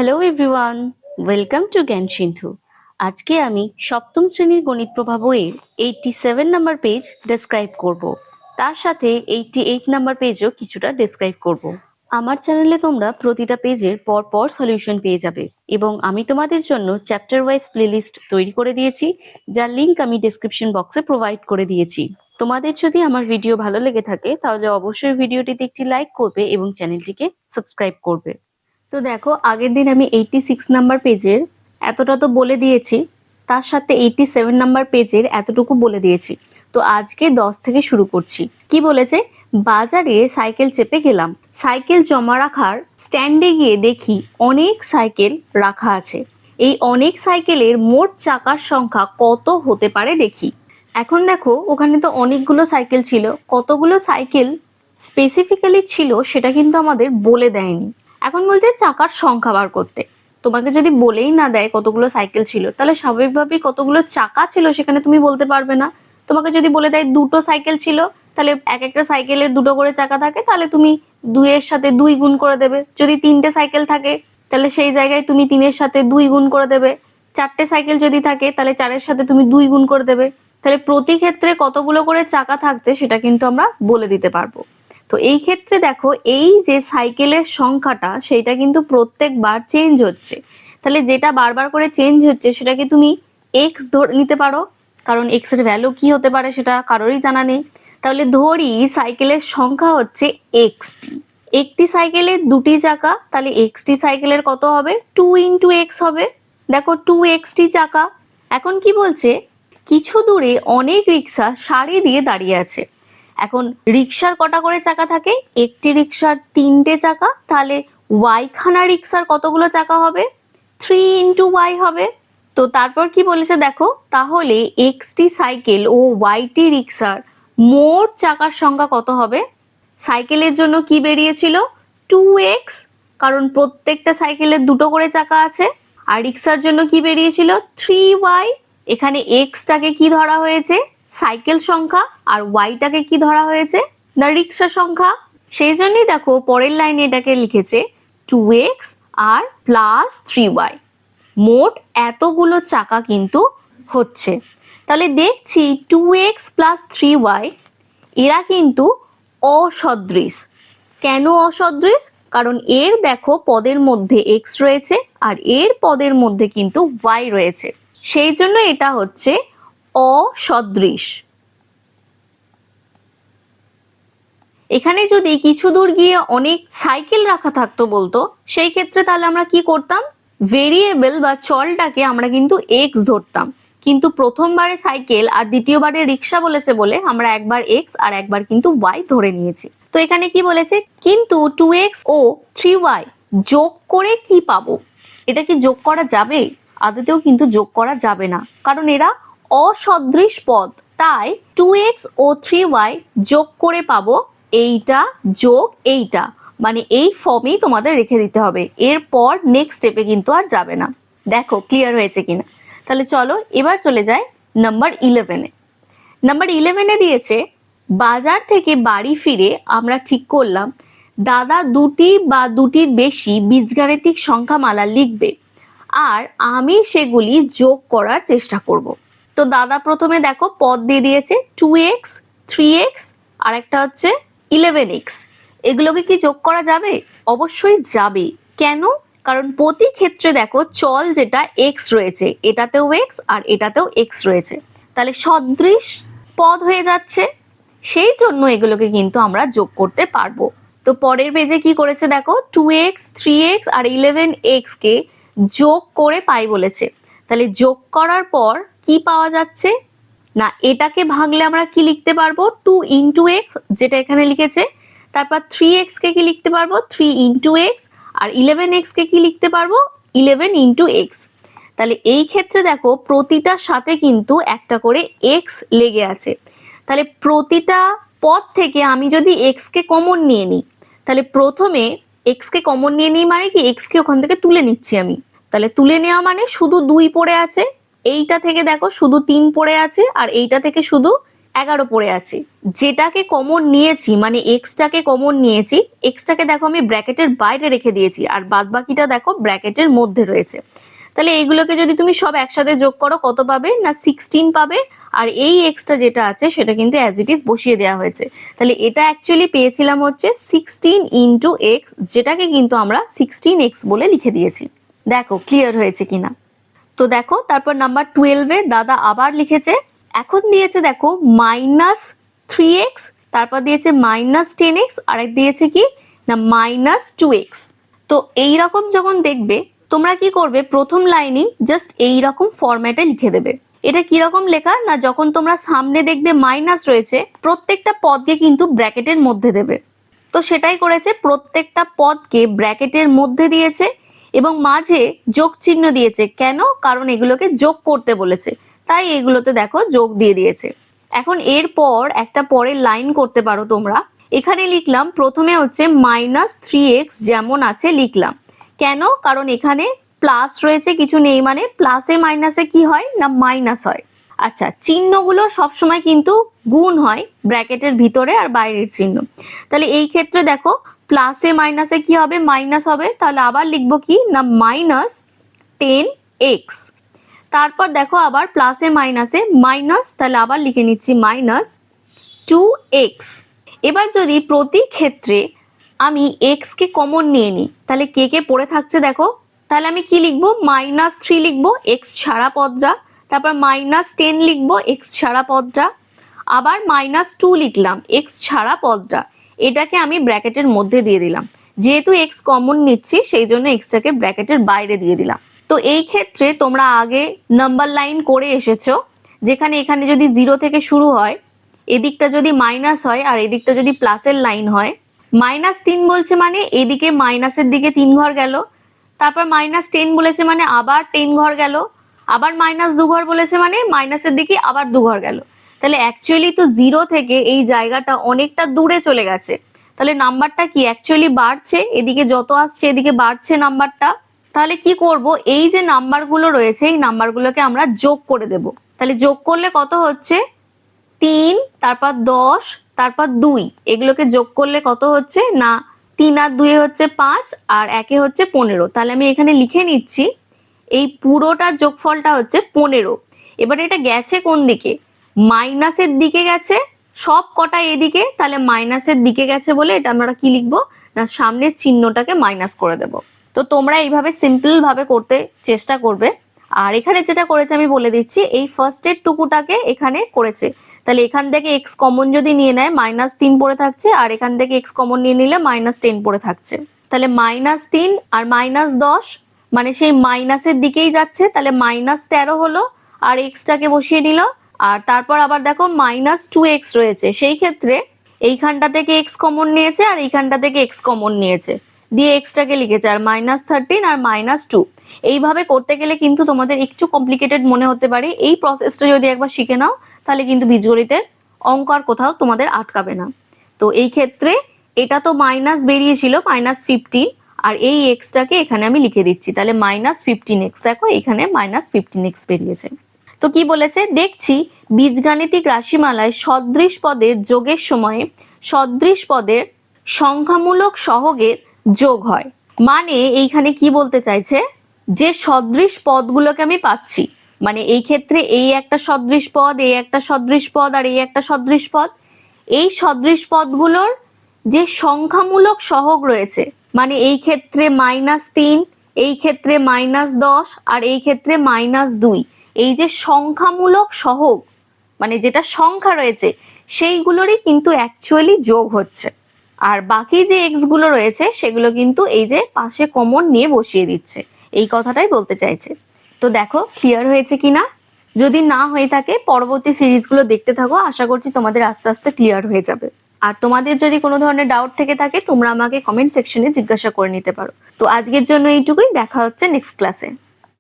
Hello everyone, welcome to জ্ঞান সিন্ধু। আজকে আমি সপ্তম শ্রেণীর গণিত প্রভা বইয়ের 87 নাম্বার পেজ ডেসক্রাইব করব। তার সাথে 88 নাম্বার পেজও কিছুটা ডেসক্রাইব করব। আমার চ্যানেলে তোমরা প্রতিটা পেজের পর সলিউশন পেয়ে যাবে এবং আমি তোমাদের জন্য চ্যাপ্টার ওয়াইজ প্লেলিস্ট তৈরি করে দিয়েছি, যার লিংক আমি ডেসক্রিপশন বক্সে প্রোভাইড করে দিয়েছি। তোমাদের যদি আমার ভিডিও ভালো লেগে থাকে তাহলে অবশ্যই ভিডিওটিতে একটি লাইক করবে এবং চ্যানেলটিকে সাবস্ক্রাইব করবে। তো দেখো, আগের দিন আমি 86 নাম্বার পেজের এতটা তো বলে দিয়েছি, তার সাথে 87 নাম্বার পেজের এতটুকু বলে দিয়েছি। তো আজকে 10 থেকে শুরু করছি। কি বলেছে? বাজারে সাইকেল চেপে গেলাম, সাইকেল জমা রাখার স্ট্যান্ডে গিয়ে দেখি অনেক সাইকেল রাখা আছে। এই অনেক সাইকেলের মোট চাকার সংখ্যা কত হতে পারে দেখি। এখন দেখো, ওখানে তো অনেকগুলো সাইকেল ছিল, কতগুলো সাইকেল স্পেসিফিক্যালি ছিল সেটা কিন্তু আমাদের বলে দেয়নি। এখন বলছে চাকার সংখ্যা বার করতে। তোমাকে যদি বলেই না দেয় কতগুলো সাইকেল ছিল, তাহলে স্বাভাবিকভাবেই কতগুলো চাকা ছিল সেখানে তুমি বলতে পারবে না। তোমাকে যদি বলে দেয় দুটো সাইকেল ছিল, তাহলে এক একটা সাইকেলের দুটো করে চাকা থাকে, তাহলে তুমি 2 এর সাথে 2 গুণ করে দেবে। যদি 3টে সাইকেল থাকে তাহলে সেই জায়গায় তুমি 3 এর সাথে 2 গুণ করে দেবে। 4টে সাইকেল যদি থাকে তাহলে 4 এর সাথে তুমি 2 গুণ করে দেবে। তাহলে প্রতি ক্ষেত্রে কতগুলো করে চাকা থাকছে সেটা কিন্তু আমরা বলে দিতে পারবো। তো এই ক্ষেত্রে দেখো, এই যে সাইকেলের সংখ্যাটা সেইটা কিন্তু প্রত্যেকবার চেঞ্জ হচ্ছে। তাহলে যেটা বারবার করে চেঞ্জ হচ্ছে সেটাকে তুমি এক্স ধরে নিতে পারো, কারণ এক্স এর ভ্যালু কি হতে পারে সেটা কারোরই জানা নেই। তাহলে ধরি সাইকেলের সংখ্যা হচ্ছে এক্সটি। একটি সাইকেলের 2টি চাকা, তাহলে এক্সটি সাইকেলের কত হবে? 2 ইন্টু এক্স হবে। দেখো, 2xটি চাকা। এখন কি বলছে? কিছু দূরে অনেক রিক্সা সারি দিয়ে দাঁড়িয়ে আছে। এখন রিক্সার কটা করে চাকা থাকে? একটি রিক্সার 3টে চাকা, তাহলে ওয়াইখানা রিক্সার কতগুলো চাকা হবে? 3 ইন্টু ওয়াই হবে। তো তারপর কি বলেছে দেখো, তাহলে এক্সটি সাইকেল ও ওয়াইটি রিক্সার মোট চাকার সংখ্যা কত হবে? সাইকেলের জন্য কি বেরিয়েছিল? 2x, কারণ প্রত্যেকটা সাইকেলের দুটো করে চাকা আছে। আর রিক্সার জন্য কি বেরিয়েছিল? 3y। এখানে এক্সটাকে কি ধরা হয়েছে? সাইকেল সংখ্যা, আর ওয়াইটাকে কি ধরা হয়েছে? না রিক্সা সংখ্যা। সেই জন্যই দেখো পরের লাইনে এটাকে লিখেছে 2x আর প্লাস 3y। মোট এতগুলো চাকা কিন্তু হচ্ছে। তাহলে দেখছি 2x প্লাস 3y এরা কিন্তু অসদৃশ। কেন অসদৃশ? কারণ এর দেখো পদের মধ্যে এক্স রয়েছে আর এর পদের মধ্যে কিন্তু ওয়াই রয়েছে, সেই জন্য এটা হচ্ছে অসদৃশ। এখানে যদি কিছু দূর গিয়ে অনেক সাইকেল রাখা থাকতো বলতো, সেই ক্ষেত্রে তাহলে আমরা কি করতাম? ভেরিয়েবল বা চলটাকে আমরা কিন্তু এক্স ধরতাম, কিন্তু প্রথমবারে সাইকেল আর দ্বিতীয়বারে রিক্সা বলেছে বলে আমরা একবার এক্স আর একবার কিন্তু ওয়াই ধরে নিয়েছি। তো এখানে কি বলেছে? কিন্তু 2x ও 3y যোগ করে কি পাবো? এটা কি যোগ করা যাবে? আদতেও কিন্তু যোগ করা যাবে না, কারণ এরা অসদৃশ পদ। তাই 2x ও 3y যোগ করে পাবো এইটা যোগ এইটা, মানে এই ফর্মেই তোমাদের রেখে দিতে হবে। এরপর নেক্সট স্টেপে কিন্তু আর যাবে না। দেখো ক্লিয়ার হয়েছে কিনা? তাহলে চলো এবার চলে যাই নাম্বার 11-এ। নাম্বার 11-এ দিয়েছে, বাজার থেকে বাড়ি ফিরে আমরা ঠিক করলাম দাদা 2টি বা 2টির বেশি বীজগাণিতিক সংখ্যামালা লিখবে আর আমি সেগুলি যোগ করার চেষ্টা করব। তো দাদা প্রথমে দেখো পদ দিয়ে দিয়েছে 2x, 3x আর একটা হচ্ছে 11x। এগুলোকে কি যোগ করা যাবে? অবশ্যই যাবে। কেন? কারণ প্রতি ক্ষেত্রে দেখো চল যেটা x রয়েছে, এটাতেও x আর এটাতেও x রয়েছে, তাহলে সদৃশ পদ হয়ে যাচ্ছে, সেই জন্য এগুলোকে কিন্তু আমরা যোগ করতে পারবো। তো পরের পেজে কি করেছে দেখো, 2x, 3x আর 11x কে যোগ করে পাই বলেছে। তাহলে যোগ করার পর কি পাওয়া যাচ্ছে? না, এটাকে ভাঙলে আমরা কি লিখতে পারবো? 2 ইন্টু এক্স, যেটা এখানে লিখেছে। তারপর 3x কে কি লিখতে পারবো? 3 ইন্টু এক্স। আর 11x কে কি লিখতে পারবো? 11 ইন্টু এক্স। তাহলে এই ক্ষেত্রে দেখো প্রতিটার সাথে কিন্তু একটা করে এক্স লেগে আছে। তাহলে প্রতিটা পদ থেকে আমি যদি এক্স কে কমন নিয়ে নিই, তাহলে প্রথমে এক্স কে কমন নিয়ে নিই মানে কি এক্স কে ওখান থেকে তুলে নিচ্ছি আমি। তাহলে তুলে নেওয়া মানে শুধু 2 পড়ে আছে, এইটা থেকে দেখো শুধু 3 পড়ে আছে, আর এইটা থেকে শুধু 11 পড়ে আছে। যেটাকে কমন নিয়েছি মানে এক্সটাকে কমন নিয়েছি, এক্সটাকে দেখো আমি ব্র্যাকেটের বাইরে রেখে দিয়েছি আর বাদ বাকিটা দেখো ব্র্যাকেটের মধ্যে রয়েছে। তাহলে এইগুলোকে যদি তুমি সব একসাথে যোগ করো কত পাবে না 16 পাবে। আর এই এক্সটা যেটা আছে সেটা কিন্তু অ্যাজ ইট ইজ বসিয়ে দেওয়া হয়েছে। তাহলে এটা অ্যাকচুয়ালি পেয়েছিলাম হচ্ছে 16 ইন্টু এক্স, যেটাকে কিন্তু আমরা 16x বলে লিখে দিয়েছি। দেখো ক্লিয়ার হয়েছে কিনা। তো দেখো তারপর নাম্বার 12-এ দাদা আবার লিখেছে, এখন দিয়েছে দেখো -3x, তারপর দিয়েছে -10x, আর এক দিয়েছে কি না -2x। তো এইরকম যখন দেখবে তোমরা কি করবে, প্রথম লাইনই জাস্ট এইরকম ফরম্যাটে লিখে দেবে। এটা কিরকম লেখা না, যখন তোমরা সামনে দেখবে মাইনাস রয়েছে প্রত্যেকটা পদকে কিন্তু ব্র্যাকেটের মধ্যে দেবে। তো সেটাই করেছে, প্রত্যেকটা পদকে ব্র্যাকেটের মধ্যে দিয়েছে এবং মাঝে যোগ চিহ্ন দিয়েছে। কেন? কারণ এগুলোকে যোগ করতে বলেছে, তাই এগুলোতে দেখো যোগ দিয়ে দিয়েছে। এখন এরপর একটা পরের লাইন করতে পারো তোমরা। এখানে লিখলাম প্রথমে হচ্ছে -3x যেমন আছে লিখলাম। কেন? কারণ এখানে প্লাস রয়েছে, কিছু নেই, মানে প্লাসে মাইনাসে কি হয় না মাইনাস হয়। আচ্ছা, চিহ্নগুলো সবসময় কিন্তু গুণ হয় ব্র্যাকেটের ভিতরে আর বাইরের চিহ্ন। তাহলে এই ক্ষেত্রে দেখো প্লাসে মাইনাসে কি হবে, মাইনাস হবে। তাহলে আবার লিখবো কি না -10x। তারপর দেখো আবার প্লাসে মাইনাসে মাইনাস, তাহলে আবার লিখে নিচ্ছি -2x। এবার যদি প্রতি ক্ষেত্রে আমি x কে কমন নিয়ে নিই তাহলে কে কে পড়ে থাকছে দেখো। তাহলে আমি কি লিখবো, -3 লিখবো x ছাড়া পদটা, তারপর -10 লিখবো x ছাড়া পদটা, আবার -2 লিখলাম x ছাড়া পদটা। এটাকে আমি ব্র্যাকেটের মধ্যে দিয়ে দিলাম। যেহেতু x কমন নিচ্ছি সেই জন্য এক্সটাকে ব্র্যাকেটের বাইরে দিয়ে দিলাম। তো এই ক্ষেত্রে তোমরা আগে নাম্বার লাইন করে এসেছো, যেখানে এখানে যদি 0 থেকে শুরু হয়, এদিকটা যদি মাইনাস হয় আর এদিকটা যদি প্লাসের লাইন হয়, -3 বলছে মানে এদিকে মাইনাসের দিকে 3 ঘর গেল, তারপর -10 বলেছে মানে আবার 10 ঘর গেল, আবার -2 ঘর বলেছে মানে মাইনাসের দিকে আবার 2 ঘর গেল। তাহলে অ্যাকচুয়ালি তো 0 থেকে এই জায়গাটা অনেকটা দূরে চলে গেছে। তাহলে নাম্বারটা কি অ্যাকচুয়ালি বাড়ছে, এদিকে যত আসছে এদিকে বাড়ছে নাম্বারটা। তাহলে কি করব, এই যে নাম্বারগুলো রয়েছে এই নাম্বারগুলোকে আমরা যোগ করে দেব। তাহলে যোগ করলে কত হচ্ছে 3, তারপর 10, তারপর 2, এগুলোকে যোগ করলে কত হচ্ছে না 3 আর 2 হচ্ছে 5 আর 1 হচ্ছে 15। তাহলে আমি এখানে লিখে নিচ্ছি এই পুরোটার যোগফলটা হচ্ছে 15। এবার এটা গেছে কোন দিকে, মাইনাসের দিকে গেছে, সব কটা এদিকে, তাহলে মাইনাসের দিকে গেছে বলে এটা আমরা কি লিখবো না সামনের চিহ্নটাকে মাইনাস করে দেব। তো তোমরা এইভাবে সিম্পল ভাবে করতে চেষ্টা করবে। আর এখানে যেটা করেছে আমি বলে দিচ্ছি, এই ফার্স্টের টুকুটাকে এখানে করেছে। তাহলে এখান থেকে x কমন যদি নিয়ে নেয় -3 পড়ে থাকছে, আর এখান থেকে x কমন নিয়ে নিলে -10 পড়ে থাকছে। তাহলে -3 আর -10 মানে সেই মাইনাসের দিকেই যাচ্ছে, তাহলে -13 হলো, আর এক্সটাকে বসিয়ে নিল। আর তারপর আবার দেখো -2x রয়েছে, সেই ক্ষেত্রে এইখানটা থেকে x কমন নিয়েছে আর এইখানটা থেকে x কমন নিয়েছে, দিয়ে এক্সটাকে লিখেছে, আর -13 আর -2। এইভাবে করতে গেলে কিন্তু তোমাদের একটু কমপ্লিকেটেড মনে হতে পারে। এই প্রসেসটা যদি একবার শিখে নাও তাহলে কিন্তু বীজগণিতের অঙ্ক আর কোথাও তোমাদের আটকাবে না। তো এই ক্ষেত্রে এটা তো মাইনাস বেরিয়েছিল -15, আর এই এক্সটাকে এখানে আমি লিখে দিচ্ছি, তাহলে -15x। দেখো এখানে -15x বেরিয়েছে। তো কি বলেছে দেখছি, বীজগাণিতিক রাশিমালায় সদৃশ পদের যোগের সময়ে সদৃশ পদের সংখ্যামূলক সহগের যোগ হয়। মানে এইখানে কি বলতে চাইছে, যে সদৃশ পদগুলোকে আমি পাচ্ছি, মানে এই ক্ষেত্রে এই একটা সদৃশ পদ, এই একটা সদৃশ পদ আর এই একটা সদৃশ পদ, এই সদৃশ পদগুলোর যে সংখ্যামূলক সহগ রয়েছে, মানে এই ক্ষেত্রে -3, এই ক্ষেত্রে -10 আর এই ক্ষেত্রে -2, এই যে সংখ্যামূলক সহগ মানে যেটা সংখ্যা রয়েছে সেইগুলোরই কিন্তু অ্যাকচুয়ালি যোগ হচ্ছে। আর বাকি যে এক্স গুলো রয়েছে সেগুলো কিন্তু এই যে পাশে কমন নিয়ে বসিয়ে দিচ্ছে, এই কথাটাই বলতে চাইছে। তো দেখো ক্লিয়ার হয়েছে কিনা। যদি না হয়ে থাকে পরবর্তী সিরিজগুলো দেখতে থাকো, আশা করছি তোমাদের আস্তে আস্তে ক্লিয়ার হয়ে যাবে। আর তোমাদের যদি কোনো ধরনের ডাউট থেকে থাকে তোমরা আমাকে কমেন্ট সেকশনে জিজ্ঞাসা করে নিতে পারো। তো আজকের জন্য এইটুকুই, দেখা হচ্ছে নেক্সট ক্লাসে।